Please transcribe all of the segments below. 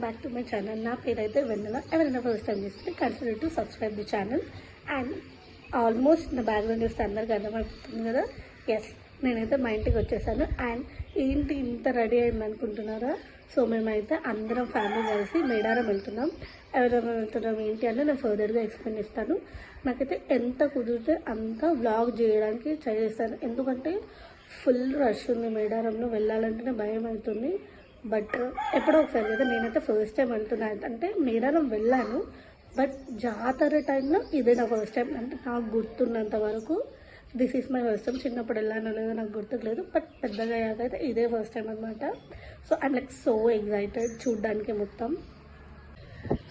Back to my channel. నా పేరైతే వెన్నెల. ఎవరైనా ఫస్ట్ టైం చేస్తే consider to subscribe the channel. And almost నా బ్యాక్గ్రౌండ్ చూస్తే అందరికీ అర్థమైపోతుంది కదా. ఎస్, నేనైతే మా ఇంటికి వచ్చేసాను. అండ్ ఏంటి ఇంత రెడీ అయింది అనుకుంటున్నారా? సో మేమైతే అందరం ఫ్యామిలీ కలిసి మేడారం వెళ్తున్నాం. ఎవరెవరు వెళ్తున్నాం ఏంటి అంటే నేను ఫర్దర్గా ఎక్స్ప్లెయిన్ ఇస్తాను. నాకైతే ఎంత కుదిరితే అంత వ్లాగ్ చేయడానికి ట్రై చేస్తాను. ఎందుకంటే ఫుల్ రష్ ఉంది మేడారంలో. వెళ్ళాలంటేనే భయం అవుతుంది. బట్ ఎప్పుడో ఒకసారి కదా, నేనైతే ఫస్ట్ టైం వెళ్తున్నాను. అంటే మేడారం వెళ్ళాను, బట్ జాతర టైంలో ఇదే నా ఫస్ట్ టైం. అంటే నాకు గుర్తున్నంత వరకు this is my first time. చిన్నప్పుడు వెళ్ళానో లేదో నాకు గుర్తులేదు, బట్ పెద్దగా అయ్యాకైతే ఇదే ఫస్ట్ టైం అనమాట. So I'm like so excited చూడ్డానికి మొత్తం.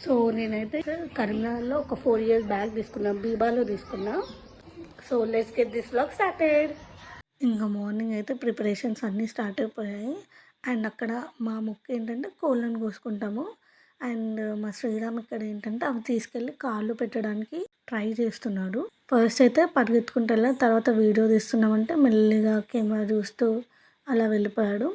సో నేనైతే కరీంనగర్లో ఒక 4 years బ్యాగ్ తీసుకున్నా, బీబాలో తీసుకున్నా. So let's get this vlog started. ఇంకా మార్నింగ్ అయితే ప్రిపరేషన్స్ అన్నీ స్టార్ట్ అయిపోయాయి. అండ్ అక్కడ మా ముక్క ఏంటంటే కోళ్ళను కోసుకుంటాము. అండ్ మా శ్రీరామ్ ఇక్కడ ఏంటంటే అవి తీసుకెళ్ళి కాళ్ళు పెట్టడానికి ట్రై చేస్తున్నాడు. ఫస్ట్ అయితే పరిగెత్తుకుంటూ వెళ్ళా, తర్వాత వీడియో తీస్తున్నామంటే మెల్లిగా కెమెరా చూస్తూ అలా వెళ్ళిపోయాడు.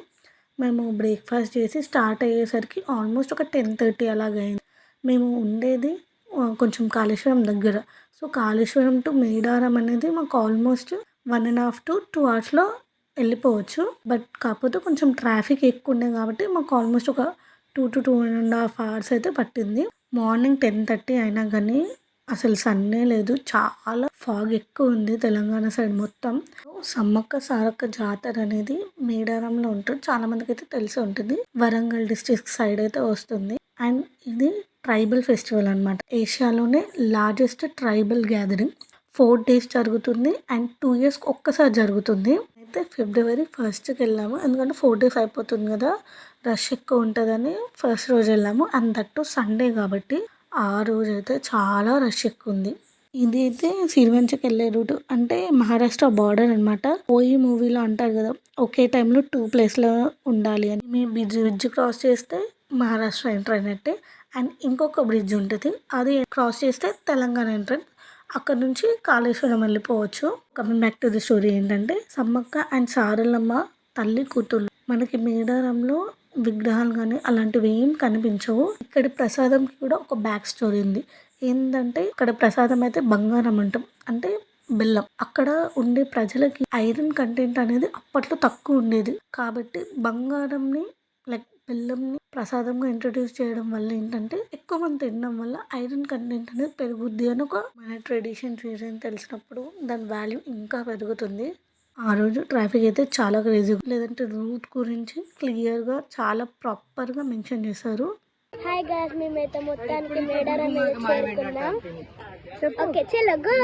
మేము బ్రేక్ఫాస్ట్ చేసి స్టార్ట్ అయ్యేసరికి ఆల్మోస్ట్ ఒక 10:30 అలాగైంది. మేము ఉండేది కొంచెం కాళేశ్వరం దగ్గర. సో కాళేశ్వరం టు మేడారం అనేది మాకు ఆల్మోస్ట్ 1.5 to 2 hours వెళ్ళిపోవచ్చు. బట్ కాకపోతే కొంచెం ట్రాఫిక్ ఎక్కువ ఉండే కాబట్టి మాకు ఆల్మోస్ట్ ఒక 2 to 2.5 hours అయితే పట్టింది. మార్నింగ్ 10:30 అయినా కానీ అసలు సన్నే లేదు. చాలా ఫాగ్ ఎక్కువ ఉంది తెలంగాణ సైడ్ మొత్తం. సమ్మక్క సారక్క జాతర అనేది మేడారంలో ఉంటుంది. చాలా మందికి అయితే తెలిసి ఉంటుంది. వరంగల్ డిస్ట్రిక్ట్ సైడ్ అయితే వస్తుంది. అండ్ ఇది ట్రైబల్ ఫెస్టివల్ అనమాట. ఏషియాలోనే లార్జెస్ట్ ట్రైబల్ గ్యాదరింగ్. 4 days జరుగుతుంది. అండ్ 2 years ఒక్కసారి జరుగుతుంది. అయితే February 1st వెళ్ళాము, ఎందుకంటే 4 days అయిపోతుంది కదా, రష్ ఎక్కువ ఉంటుందని ఫస్ట్ రోజు వెళ్ళాము. అండ్ దట్టు సండే కాబట్టి ఆ రోజు అయితే చాలా రష్ ఎక్కువ ఉంది. ఇది అయితే సిరివంచకి వెళ్ళే రూట్, అంటే మహారాష్ట్ర బార్డర్ అనమాట. ఓయి మూవీలో అంటారు కదా, ఒకే టైంలో 2 places ఉండాలి అని. మేము బ్రిడ్జ్ క్రాస్ చేస్తే మహారాష్ట్ర ఎంటర్ అయినట్టే. అండ్ ఇంకొక బ్రిడ్జ్ ఉంటుంది, అది క్రాస్ చేస్తే తెలంగాణ ఎంట్రన్. అక్కడ నుంచి కాళేశ్వరం వెళ్ళిపోవచ్చు. Coming back to the story ఏంటంటే, సమ్మక్క అండ్ సారలమ్మ తల్లి కూతుళ్ళు. మనకి మేడారంలో విగ్రహాలు కానీ అలాంటివి ఏం కనిపించవు. ఇక్కడి ప్రసాదంకి కూడా ఒక బ్యాక్ స్టోరీ ఉంది. ఏంటంటే ఇక్కడ ప్రసాదం అయితే బంగారం అంటాం, అంటే బెల్లం. అక్కడ ఉండే ప్రజలకి ఐరన్ కంటెంట్ అనేది అప్పట్లో తక్కువ ఉండేది కాబట్టి బంగారంని లైక్ బెల్లంని ప్రసాదంగా ఇంట్రడ్యూస్ చేయడం వల్ల ఏంటంటే ఎక్కువ మంది తినడం వల్ల ఐరన్ కంటెంట్ అనేది పెరుగుద్ది అని ఒక మన ట్రెడిషన్ రీజన్ తెలిసినప్పుడు దాని వాల్యూ ఇంకా పెరుగుతుంది. ఆ రోజు ట్రాఫిక్ అయితే చాలా క్రేజీ, లేదంటే రూట్ గురించి క్లియర్గా చాలా ప్రాపర్గా మెన్షన్ చేశారు. హాయ్ గాయ్స్, మేమైతే మొత్తానికి మేడారం చేరుకున్నాం. ఓకే చలో గో.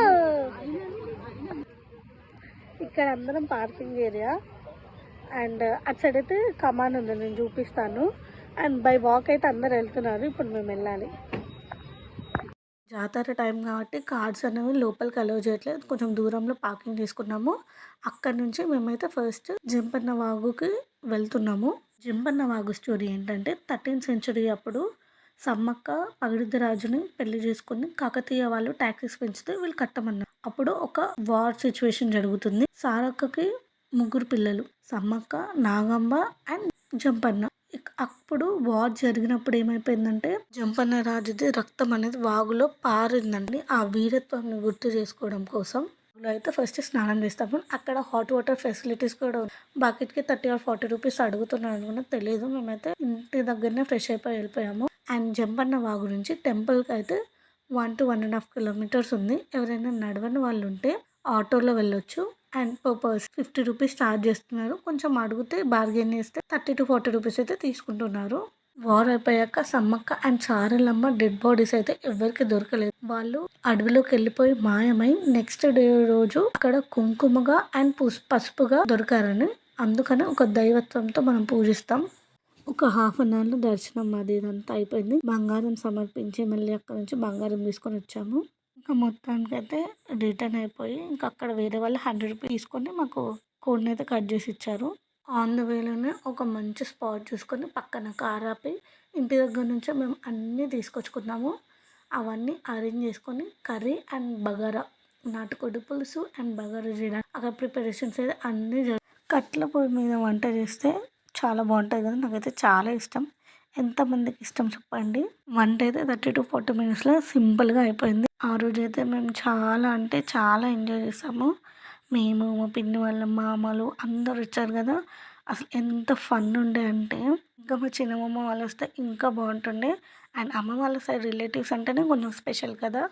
ఇక్కడ అందరం పార్కింగ్ ఏరియా. అండ్ అటు సైడ్ అయితే కమాన్ ఉంది, నేను చూపిస్తాను. అండ్ బై వాక్ అయితే అందరు వెళ్తున్నారు. ఇప్పుడు మేము వెళ్ళాలి. జాతర టైం కాబట్టి కార్డ్స్ అనేవి లోపలికి అలౌ చేయట్లేదు. కొంచెం దూరంలో పార్కింగ్ చేసుకున్నాము. అక్కడ నుంచి మేమైతే ఫస్ట్ జంపన్న వాగుకి వెళ్తున్నాము. జంపన్న వాగు స్టోరీ ఏంటంటే 13th century అప్పుడు సమ్మక్క పగిడిద్ద రాజుని పెళ్లి చేసుకుని కాకతీయ వాళ్ళు ట్యాక్సెస్ పెంచితే వీళ్ళు కట్టమన్నారు. అప్పుడు ఒక వార్ సిచ్యువేషన్ జరుగుతుంది. సారక్కకి 3 పిల్లలు, సమ్మక్క, నాగమ్మ అండ్ జంపన్న. అప్పుడు వార్ జరిగినప్పుడు ఏమైపోయిందంటే జంపన్న రాజుది రక్తం అనేది వాగులో పారిందండి. ఆ వీరత్వాన్ని గుర్తు చేసుకోవడం కోసం అయితే ఫస్ట్ స్నానం చేస్తాము. అక్కడ హాట్ వాటర్ ఫెసిలిటీస్ కూడా బకెట్కి 30 or 40 rupees అడుగుతున్నాను అనుకున్నా, తెలియదు. మేమైతే ఇంటి దగ్గరనే ఫ్రెష్ అయిపోయి వెళ్ళిపోయాము. అండ్ జంపన్న వాగు నుంచి టెంపుల్కి అయితే 1 to 1.5 kilometers ఉంది. ఎవరైనా నడవని వాళ్ళు ఉంటే ఆటోలో వెళ్ళొచ్చు. And per person 50 rupees charge చేస్తున్నారు. కొంచెం అడిగితే బార్గెన్ చేస్తే 30 to 40 rupees అయితే తీసుకుంటున్నారు. వార్ అయిపోయాక Sammakka and Saralamma dead bodies అయితే ఎవరికి దొరకలేదు. వాళ్ళు అడవిలోకి వెళ్ళిపోయి మాయమై నెక్స్ట్ డే రోజు అక్కడ కుంకుమగా అండ్ పసుపుగా దొరికారని, అందుకని ఒక దైవత్వంతో మనం పూజిస్తాం. ఒక 1/2 hour దర్శనం అది ఇదంతా అయిపోయింది. బంగారం సమర్పించి మళ్ళీ అక్కడ నుంచి బంగారం తీసుకొని వచ్చాము. ఇంకా మొత్తానికి అయితే రిటర్న్ అయిపోయి ఇంకా అక్కడ వేరే వాళ్ళు 100 rupees తీసుకొని మాకు కోడ్ని అయితే కట్ చేసి ఇచ్చారు. ఆన్ ద వేలోనే ఒక మంచి స్పాట్ చూసుకొని పక్కన కార్ ఆపి ఇంటి దగ్గర నుంచే మేము అన్నీ తీసుకొచ్చుకున్నాము. అవన్నీ అరేంజ్ చేసుకొని కర్రీ అండ్ బగారా, నాటుకోడి పులుసు అండ్ బగారా చేయడానికి అక్కడ ప్రిపరేషన్స్ అయితే అన్నీ కట్ల పొయ్యి మీద వంట చేస్తే చాలా బాగుంటుంది కదా, నాకైతే చాలా ఇష్టం. ఎంతమందికి ఇష్టం చెప్పండి. వంట అయితే 30 to 40 మినిట్స్లో సింపుల్గా అయిపోయింది. ఆ రోజైతే మేము చాలా అంటే చాలా ఎంజాయ్ చేసాము. మేము, మా పిన్ని వాళ్ళ మామలు అందరూ వచ్చారు కదా, అసలు ఎంత ఫన్ ఉండే అంటే, ఇంకా మా చిన్నమ్మమ్మ వాళ్ళు వస్తే ఇంకా బాగుంటుండే. అండ్ అమ్మ వాళ్ళ సైడ్ రిలేటివ్స్ అంటేనే కొంచెం స్పెషల్ కదా.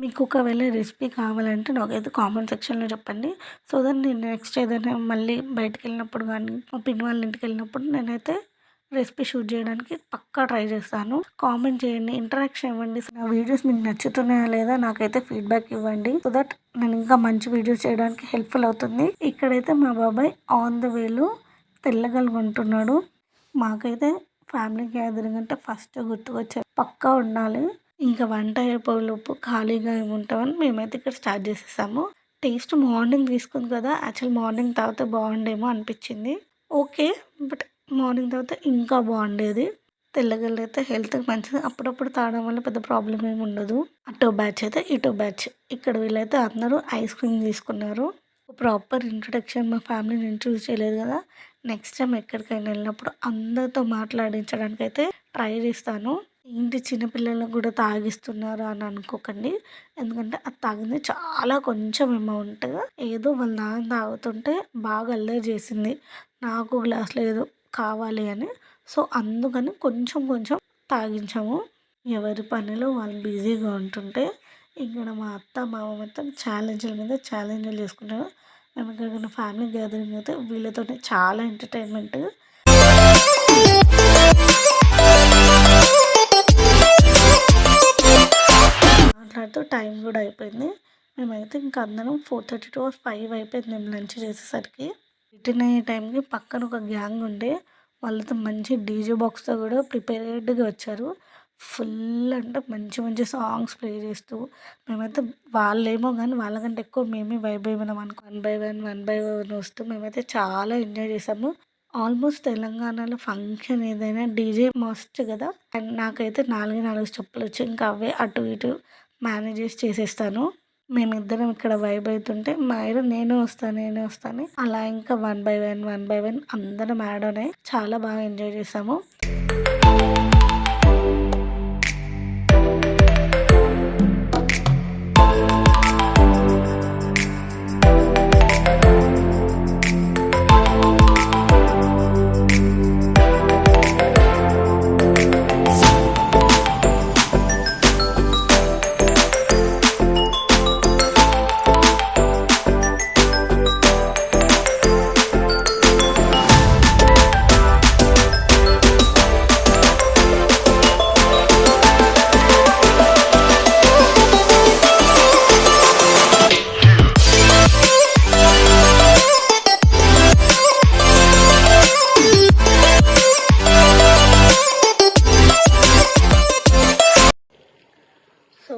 మీకు ఒకవేళ రెసిపీ కావాలంటే నాకైతే కామెంట్ సెక్షన్లో చెప్పండి. సో దట్ నేను నెక్స్ట్ ఏదైనా మళ్ళీ బయటకు వెళ్ళినప్పుడు కానీ మా పిన్ని వాళ్ళ ఇంటికి వెళ్ళినప్పుడు నేనైతే రెసిపీ షూట్ చేయడానికి పక్కా ట్రై చేస్తాను. కామెంట్ చేయండి, ఇంటరాక్షన్ ఇవ్వండి. నా వీడియోస్ మీకు నచ్చుతున్నాయా లేదా నాకైతే ఫీడ్బ్యాక్ ఇవ్వండి. సో దట్ నేను ఇంకా మంచి వీడియోస్ చేయడానికి హెల్ప్ఫుల్ అవుతుంది. ఇక్కడైతే మా బాబాయ్ ఆన్ ద వేలో తెల్లగలు కొంటున్నాడు. మాకైతే ఫ్యామిలీ గ్యాదరింగ్ అంటే ఫస్ట్ గుర్తుకొచ్చే పక్కా ఉండాలి. ఇంకా వంట అయిపోయేలోపు ఖాళీగా ఏముంటామని మేమైతే ఇక్కడ స్టార్ట్ చేసేసాము. టేస్ట్ మార్నింగ్ తీసుకుంది కదా, యాక్చువల్ మార్నింగ్ తాగితే బాగుండేమో అనిపించింది. ఓకే, బట్ మార్నింగ్ తాగితే ఇంకా బాగుండేది. తెల్లగల్లు అయితే హెల్త్కి మంచిది. అప్పుడప్పుడు తాగడం వల్ల పెద్ద ప్రాబ్లం ఏమి ఉండదు. అటో బ్యాచ్ అయితే ఇటో బ్యాచ్. ఇక్కడ వీళ్ళైతే అందరూ ఐస్ క్రీమ్ తీసుకున్నారు. ప్రాపర్ ఇంట్రొడక్షన్ మా ఫ్యామిలీని ఇంట్రొడ్యూస్ చేయలేదు కదా. నెక్స్ట్ టైం ఎక్కడికైనా వెళ్ళినప్పుడు అందరితో మాట్లాడించడానికి అయితే ట్రై చేస్తాను. ఏంటి చిన్నపిల్లలకు కూడా తాగిస్తున్నారా అని అనుకోకండి. ఎందుకంటే అది తాగింది చాలా కొంచెం అమౌంట్. ఏదో వాళ్ళ నాన్న తాగుతుంటే బాగా అల్లరి చేసింది, నాకు గ్లాస్ లేదు కావాలి అని. సో అందుకని కొంచెం కొంచెం తాగించాము. ఎవరి పనిలో వాళ్ళు బిజీగా ఉంటుంటే ఇక్కడ మా అత్త మామ మొత్తం ఛాలెంజ్ల మీద ఛాలెంజ్లు చేసుకుంటారు. మేము ఎక్కడికైనా ఫ్యామిలీ గ్యాదరింగ్ అయితే వీళ్ళతోనే చాలా ఎంటర్టైన్మెంట్. మాట్లాడుతూ టైం కూడా అయిపోయింది. మేమైతే ఇంకా అందరం 4:30 to 5 అయిపోయింది మేము లంచ్ చేసేసరికి. రిటర్న్ అయ్యే టైంకి పక్కన ఒక గ్యాంగ్ ఉండే, వాళ్ళతో మంచి డీజే బాక్స్తో కూడా ప్రిపేర్డ్గా వచ్చారు. ఫుల్ అంటే మంచి మంచి సాంగ్స్ ప్లే చేస్తూ మేమైతే, వాళ్ళేమో కానీ వాళ్ళకంటే ఎక్కువ మేమే వైబ్ అయిపోయినాం అనుకో. 1 by 1 వస్తూ మేమైతే చాలా ఎంజాయ్ చేసాము. ఆల్మోస్ట్ తెలంగాణలో ఫంక్షన్ ఏదైనా డీజే మస్ట్ కదా. అండ్ నాకైతే 4 స్టెప్పులు వచ్చి ఇంకా అవే అటు ఇటు మేనేజ్ చేసేస్తాను. మేమిద్దరం ఇక్కడ వైబ్ అవుతుంటే మా ఆయన నేను వస్తాను అలా ఇంకా 1 by 1 అందరం యాడ్ ఉన్నాయి. చాలా బాగా ఎంజాయ్ చేసాము. సో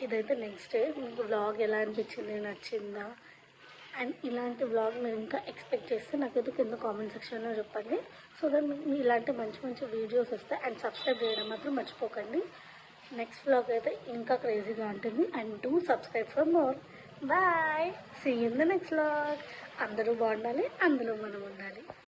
ఇదైతే నెక్స్ట్ డే. మీకు వ్లాగ్ ఎలా అనిపించింది, నచ్చిందా? అండ్ ఇలాంటి వ్లాగ్ మీరు ఇంకా ఎక్స్పెక్ట్ చేస్తే నాకైతే కింద కామెంట్ సెక్షన్లో చెప్పండి. సో దట్ మీకు ఇలాంటి మంచి మంచి వీడియోస్ వస్తాయి. అండ్ సబ్స్క్రైబ్ చేయడం మాత్రం మర్చిపోకండి. నెక్స్ట్ వ్లాగ్ అయితే ఇంకా క్రేజీగా ఉంటుంది. And do subscribe for more. Bye, see in the next vlog. అందరూ బాగుండాలి, అందులో మనం ఉండాలి.